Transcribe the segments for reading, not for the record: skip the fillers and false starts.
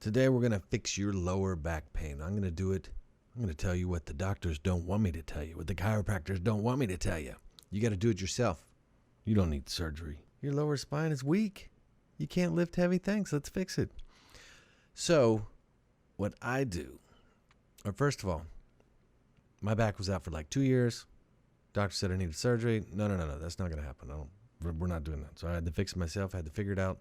Today we're going to fix your lower back pain. I'm going to do it. I'm going to tell you what the doctors don't want me to tell you, what the chiropractors don't want me to tell you. You got to do it yourself. You don't need surgery. Your lower spine is weak. You can't lift heavy things. Let's fix it. So what I do, or first of all, my back was out for like 2 years. Doctor said I needed surgery. No, that's not going to happen. We're not doing that. So I had to fix it myself. I had to figure it out.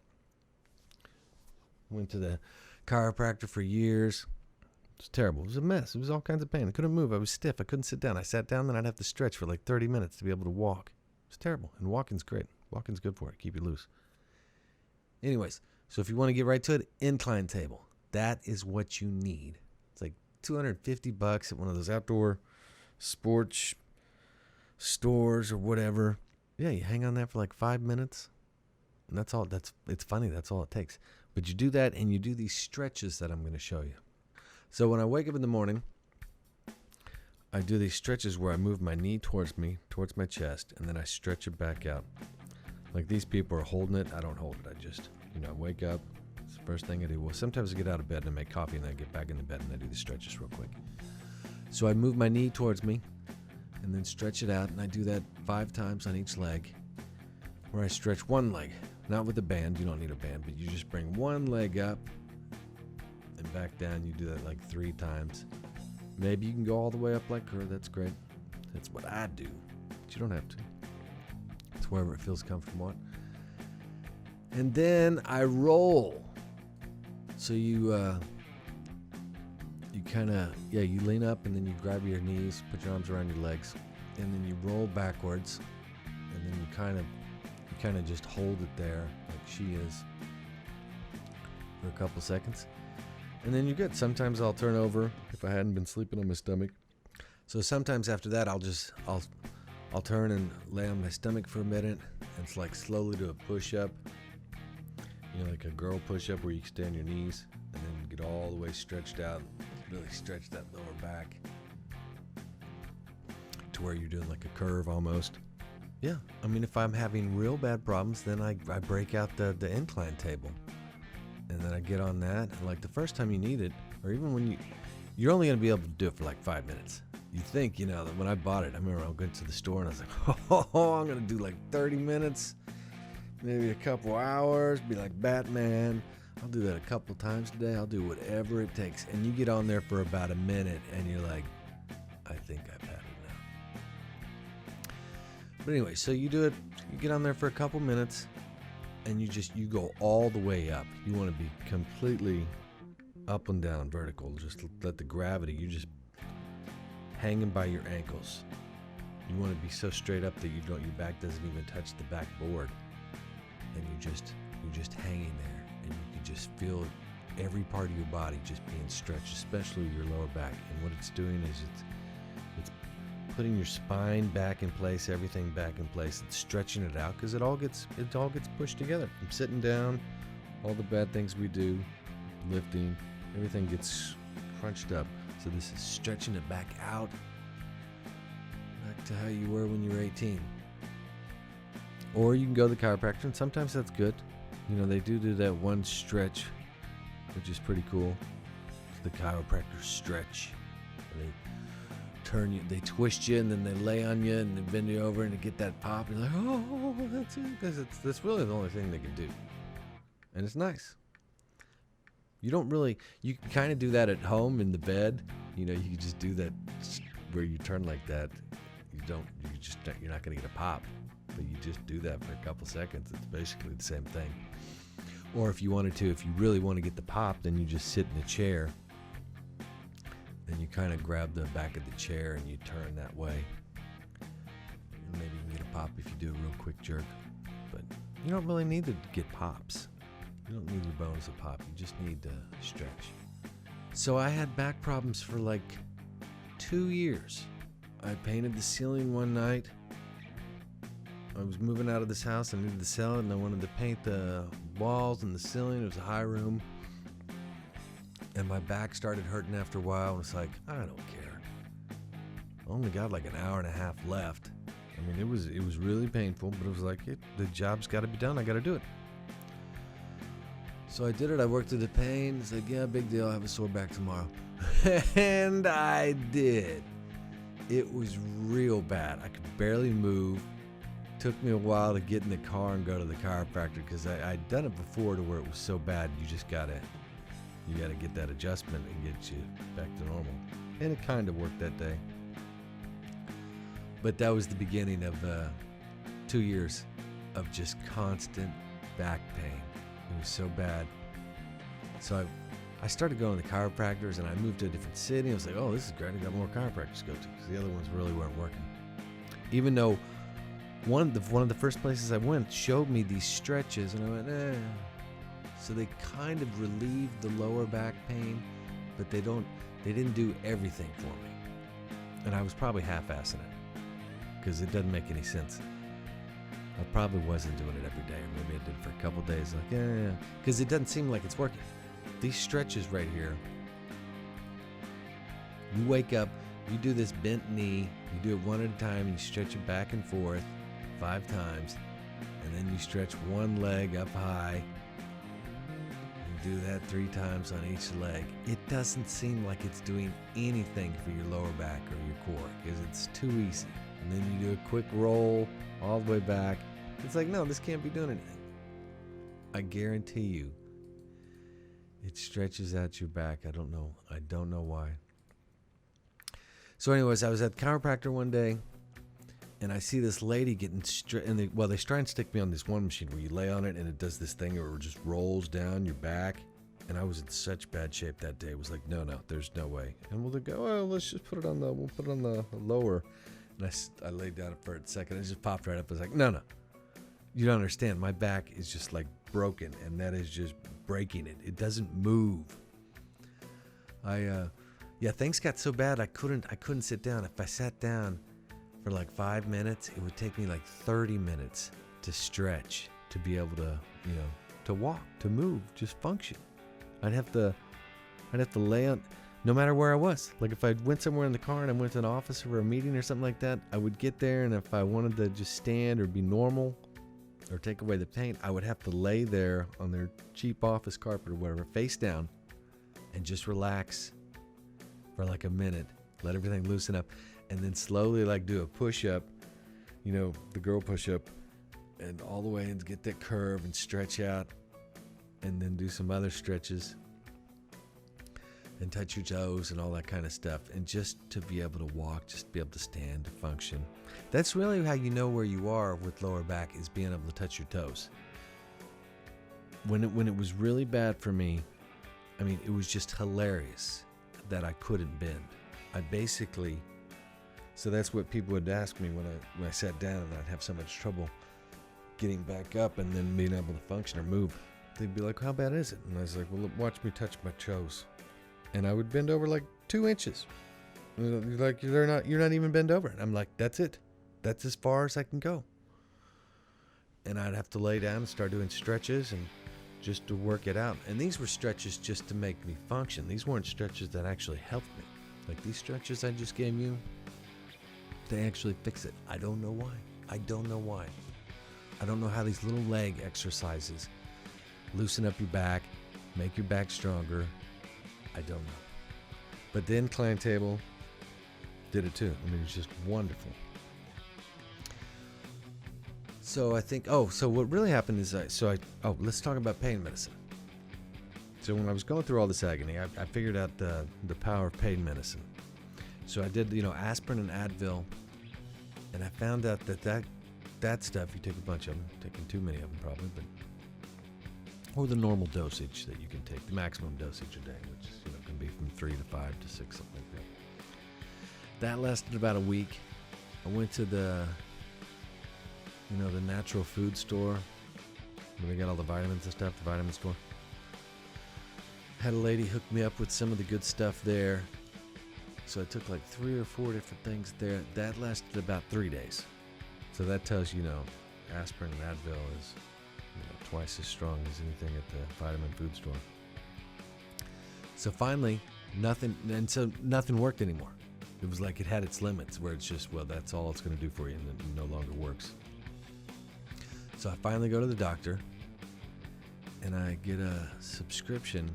Went to the chiropractor for years. It was terrible. It was a mess. It was all kinds of pain. I couldn't move. I was stiff. I couldn't sit down. I sat down, then I'd have to stretch for like 30 minutes to be able to walk. It was terrible. And walking's great. Walking's good for it. Keep you loose. Anyways, so if you want to get right to it, incline table. That is what you need. It's like $250 at one of those outdoor sports stores or whatever. Yeah, you hang on that for like 5 minutes. And that's all. It's funny. That's all it takes. But you do that and you do these stretches that I'm going to show you. So when I wake up in the morning, I do these stretches where I move my knee towards me, towards my chest, and then I stretch it back out. Like these people are holding it. I don't hold it. I just, I wake up. It's the first thing I do. Well, sometimes I get out of bed and I make coffee and then I get back in the bed and I do the stretches real quick. So I move my knee towards me and then stretch it out. And I do that 5 times on each leg, where I stretch one leg. Not with a band. You don't need a band, but you just bring one leg up and back down. You do that like 3 times. Maybe you can go all the way up like her. That's great. That's what I do. But you don't have to. It's wherever it feels comfortable. And then I roll. So you kind of, you lean up and then you grab your knees, put your arms around your legs, and then you roll backwards, and then you kind of just hold it there like she is for a couple seconds, and then you're good. Sometimes I'll turn over if I hadn't been sleeping on my stomach. So sometimes after that I'll turn and lay on my stomach for a minute, and it's like slowly do a push-up, like a girl push-up where you can stay on your knees and then get all the way stretched out, really stretch that lower back to where you're doing like a curve almost. Yeah, if I'm having real bad problems, then I break out the incline table, and then I get on that. And like the first time you need it, or even when you're only going to be able to do it for like 5 minutes. You think, that when I bought it, I remember I went to the store and I was like, I'm going to do like 30 minutes, maybe a couple hours, be like Batman. I'll do that a couple times today. I'll do whatever it takes. And you get on there for about a minute and you're like, I think I've had it now. But anyway, so you do it, you get on there for a couple minutes, and you go all the way up. You want to be completely up and down vertical. Just let the gravity, you just hanging by your ankles. You want to be so straight up that your back doesn't even touch the backboard. And you're just hanging there, and you can just feel every part of your body just being stretched, especially your lower back. And what it's doing is it's putting your spine back in place, everything back in place. It's stretching it out because it all gets pushed together. From sitting down, all the bad things we do, lifting, everything gets crunched up. So this is stretching it back out, back to how you were when you were 18. Or you can go to the chiropractor, and sometimes that's good. They do that one stretch, which is pretty cool. It's the chiropractor stretch. They turn you, they twist you, and then they lay on you, and they bend you over, and they get that pop. You're like, oh, that's it, because that's really the only thing they can do, and it's nice. You can kind of do that at home in the bed. You can just do that where you turn like that. You're not going to get a pop, but you just do that for a couple seconds. It's basically the same thing. Or if you really want to get the pop, then you just sit in a chair. Then you kind of grab the back of the chair and you turn that way. And maybe you can get a pop if you do a real quick jerk. But you don't really need to get pops. You don't need your bones to pop. You just need to stretch. So I had back problems for like 2 years. I painted the ceiling one night. I was moving out of this house. I needed to sell it, and I wanted to paint the walls and the ceiling. It was a high room. And my back started hurting after a while. And it's like, I don't care. I only got like an hour and a half left. It was really painful, but it was like, the job's got to be done. I got to do it. So I did it. I worked through the pain. It's like, yeah, big deal. I have a sore back tomorrow. And I did. It was real bad. I could barely move. Took me a while to get in the car and go to the chiropractor because I'd done it before to where it was so bad you just gotta get that adjustment and get you back to normal. And it kind of worked that day. But that was the beginning of 2 years of just constant back pain. It was so bad. So I started going to chiropractors, and I moved to a different city. I was like, oh, this is great. I got more chiropractors to go to because the other ones really weren't working. Even though one of the first places I went showed me these stretches, and I went, eh. So they kind of relieved the lower back pain, but they didn't do everything for me. And I was probably half-assing it because it doesn't make any sense. I probably wasn't doing it every day, or maybe I did it for a couple days, like, yeah, because it doesn't seem like it's working. These stretches right here, you wake up, you do this bent knee, you do it one at a time, you stretch it back and forth 5 times, and then you stretch one leg up high, and do that 3 times on each leg. It doesn't seem like it's doing anything for your lower back or your core, because it's too easy. And then you do a quick roll all the way back. It's like, no, this can't be doing anything. I guarantee you, it stretches out your back. I don't know why. So anyways, I was at the chiropractor one day, and I see this lady getting they try and stick me on this one machine where you lay on it and it does this thing where it just rolls down your back. And I was in such bad shape that day. It was like, no, there's no way. And we'll go, well, let's just put it on the lower. And I laid down for a second. It just popped right up. I was like, no. You don't understand. My back is just like broken, and that is just breaking it. It doesn't move. Things got so bad I couldn't sit down. If I sat down for like 5 minutes, it would take me like 30 minutes to stretch, to be able to, to walk, to move, just function. I'd have to lay on, no matter where I was. Like if I went somewhere in the car and I went to an office or a meeting or something like that, I would get there, and if I wanted to just stand or be normal or take away the pain, I would have to lay there on their cheap office carpet or whatever, face down, and just relax for like a minute, let everything loosen up, and then slowly like do a push-up, the girl push-up, and all the way and get that curve and stretch out, and then do some other stretches and touch your toes and all that kind of stuff, and just to be able to walk, just be able to stand, to function. That's really how you know where you are with lower back, is being able to touch your toes. When it was really bad for me, it was just hilarious that I couldn't bend. So that's what people would ask me when I sat down, and I'd have so much trouble getting back up and then being able to function or move. They'd be like, how bad is it? And I was like, well, watch me touch my toes. And I would bend over like 2 inches. Like, you're not even bent over. And I'm like, that's it. That's as far as I can go. And I'd have to lay down and start doing stretches and just to work it out. And these were stretches just to make me function. These weren't stretches that actually helped me. Like these stretches I just gave you, they actually fix it. I don't know why. I don't know how these little leg exercises loosen up your back, make your back stronger. I don't know. But the Incline table did it too. It was just wonderful. So I think, so what really happened is, let's talk about pain medicine. So when I was going through all this agony, I figured out the power of pain medicine. So I did, aspirin and Advil, and I found out that stuff, you take a bunch of them, taking too many of them probably, or the normal dosage that you can take, the maximum dosage a day, which can be from 3 to 5 to 6, something like that. That lasted about a week. I went to the natural food store where they got all the vitamins and stuff, the vitamin store. Had a lady hook me up with some of the good stuff there. So I took like 3 or 4 different things there. That lasted about 3 days. So that tells you, aspirin and Advil is twice as strong as anything at the vitamin food store. So finally, nothing worked anymore. It was like it had its limits, where it's just, well, that's all it's going to do for you, and it no longer works. So I finally go to the doctor, and I get a subscription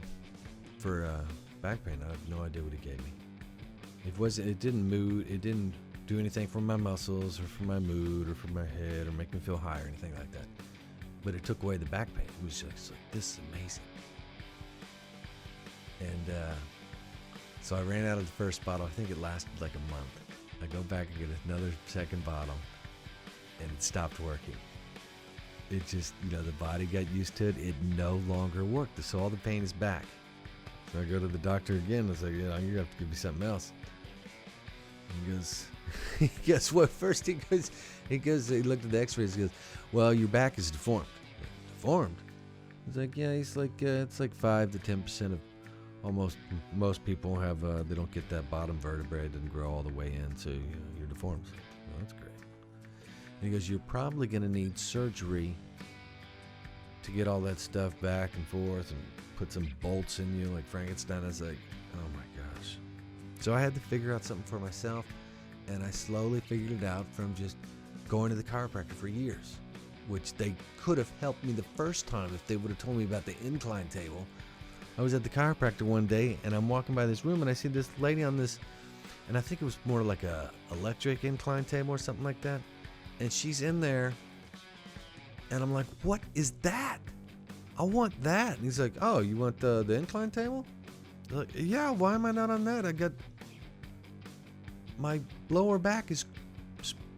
for back pain. I have no idea what he gave me. It didn't do anything for my muscles or for my mood or for my head or make me feel high or anything like that. But it took away the back pain. It was just like, this is amazing. And so I ran out of the first bottle. I think it lasted like a month. I go back and get another second bottle, and it stopped working. It just, the body got used to it. It no longer worked. So all the pain is back. So I go to the doctor again. I was like, you have to give me something else. And he goes, what? First he looked at the x-rays. He goes, well, your back is deformed. Deformed? He's like, yeah, it's like 5 to 10% of most people have, they don't get that bottom vertebrae. It doesn't grow all the way in, so you're deformed. Well, that's great. And he goes, you're probably going to need surgery to get all that stuff back and forth and put some bolts in you like Frankenstein. I was like, oh my gosh. So I had to figure out something for myself, and I slowly figured it out from just going to the chiropractor for years, which they could have helped me the first time if they would have told me about the incline table. I was at the chiropractor one day, and I'm walking by this room, and I see this lady on this, and I think it was more like a electric incline table or something like that, and she's in there, and I'm like, what is that? I want that. And he's like, oh, you want the incline table? I'm like, yeah, why am I not on that? I got, my lower back is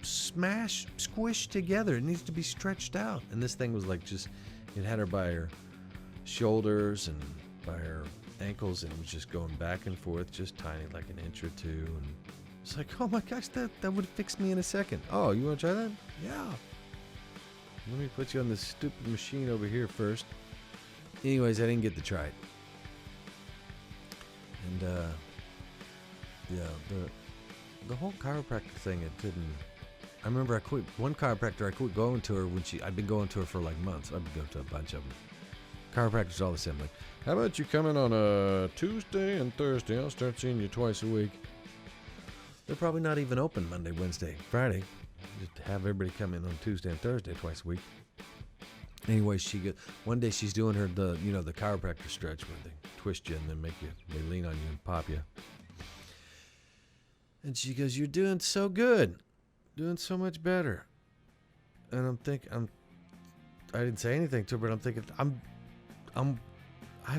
squished together. It needs to be stretched out. And this thing was like it had her by her shoulders and by her ankles, and it was just going back and forth, just tiny, like an inch or two. And it's like, oh my gosh, that would fix me in a second. Oh, you want to try that? Yeah. Let me put you on this stupid machine over here first. Anyways, I didn't get to try it. And the whole chiropractor thing, it didn't. I remember I quit going to her when I'd been going to her for like months. I've been going to a bunch of them. Chiropractors all the same. Like, how about you come in on a Tuesday and Thursday? I'll start seeing you twice a week. They're probably not even open Monday, Wednesday, Friday. Just have everybody come in on Tuesday and Thursday twice a week. Anyway, one day she's doing her the chiropractor stretch where they twist you and then they lean on you and pop you. And she goes, "You're doing so good, doing so much better." And I'm thinking, I didn't say anything to her, but I'm thinking, I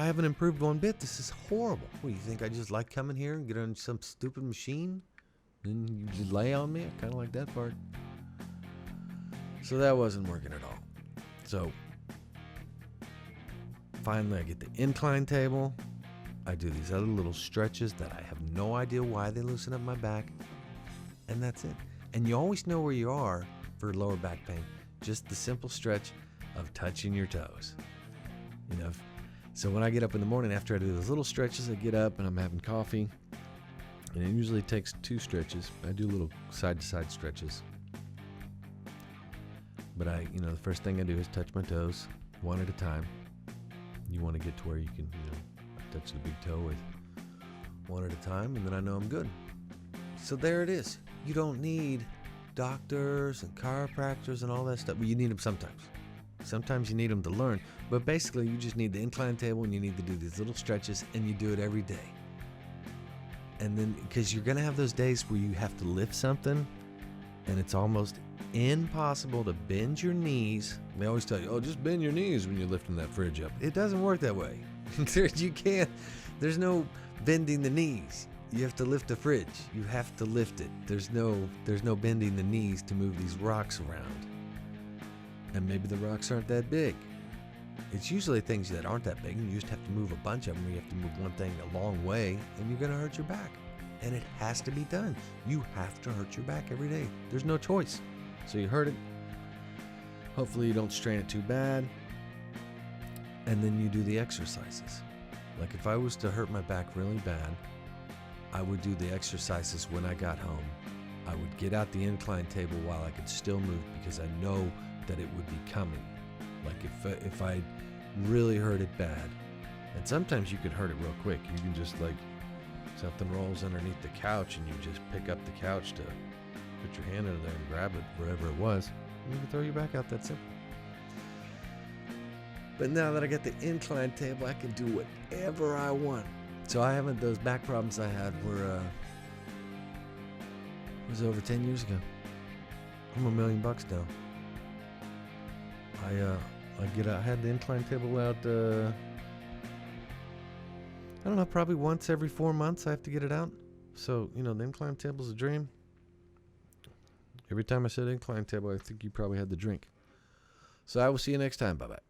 haven't improved one bit. This is horrible. What do you think? I just like coming here and get on some stupid machine, and you just lay on me? I kind of like that part. So that wasn't working at all. So finally, I get the incline table. I do these other little stretches that I have no idea why they loosen up my back, and that's it. And you always know where you are for lower back pain. Just the simple stretch of touching your toes. So when I get up in the morning after I do those little stretches, I get up and I'm having coffee, and it usually takes 2 stretches. I do little side-to-side stretches. But the first thing I do is touch my toes one at a time. You want to get to where you can, touch the big toe with one at a time, and then I know I'm good. So there it is. You don't need doctors and chiropractors and all that stuff. Well, you need them sometimes. Sometimes you need them to learn. But basically, you just need the incline table, and you need to do these little stretches, and you do it every day. And then, because you're going to have those days where you have to lift something, and it's almost impossible to bend your knees. They always tell you, just bend your knees when you're lifting that fridge up. It doesn't work that way. You can't. There's no bending the knees. You have to lift the fridge. You have to lift it. There's no bending the knees to move these rocks around. And maybe the rocks aren't that big. It's usually things that aren't that big, and you just have to move a bunch of them. You have to move one thing a long way, and you're going to hurt your back. And it has to be done. You have to hurt your back every day. There's no choice. So you hurt it. Hopefully you don't strain it too bad. And then you do the exercises. Like if I was to hurt my back really bad, I would do the exercises when I got home. I would get out the incline table while I could still move, because I know that it would be coming. Like if I really hurt it bad, and sometimes you can hurt it real quick. You can just something rolls underneath the couch, and you just pick up the couch to put your hand under there and grab it, wherever it was, and you can throw your back out. That simple. But now that I got the incline table, I can do whatever I want. So I haven't, those back problems I had were, it was over 10 years ago. I'm $1 million now. I had the incline table out, I don't know, probably once every 4 months I have to get it out. So, the incline table's a dream. Every time I said incline table, I think you probably had the drink. So I will see you next time. Bye-bye.